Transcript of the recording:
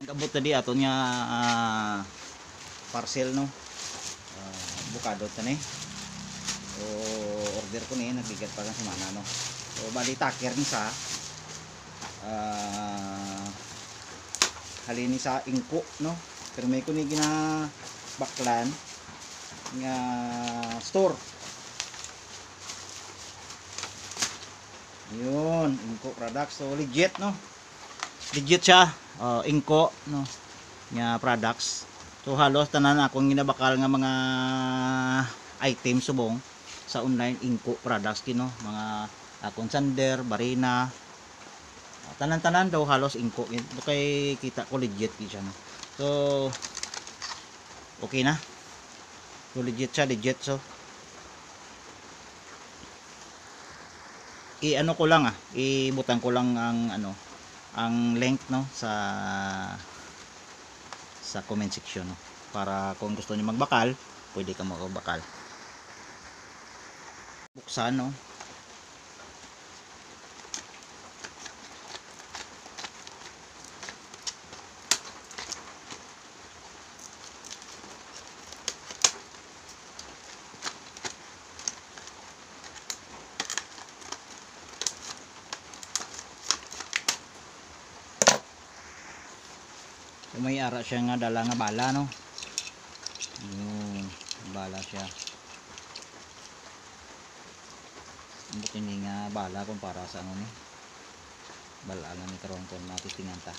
Kabot tadi ato nya parcel no. Bukado tani. O order ko ni nagigat pa lang semana no. So bali taker ni sa halini sa ingko no. Pero may kuni gina baklan nga store. Yun, ingko products. So legit no. Legit siya. Ingko no nga products. So halos tanan akong ginabakal nga mga item subong sa online ingko products kino, mga akong sander, barina, tanan-tanan daw halos ingko. Kay kita ko legit siya no. So okay na. So legit siya, legit. So i-ano ko lang ibutang ko lang ang ang link no sa comment section no, para kung gusto niyo magbakal pwede ka magbakal. Buksan no. So, may ara siya nga dala nga bala no. Yun, bala siya. Buti ni nga bala kumpara sa ano ni. Bala lang ni karon kon matitingan ta.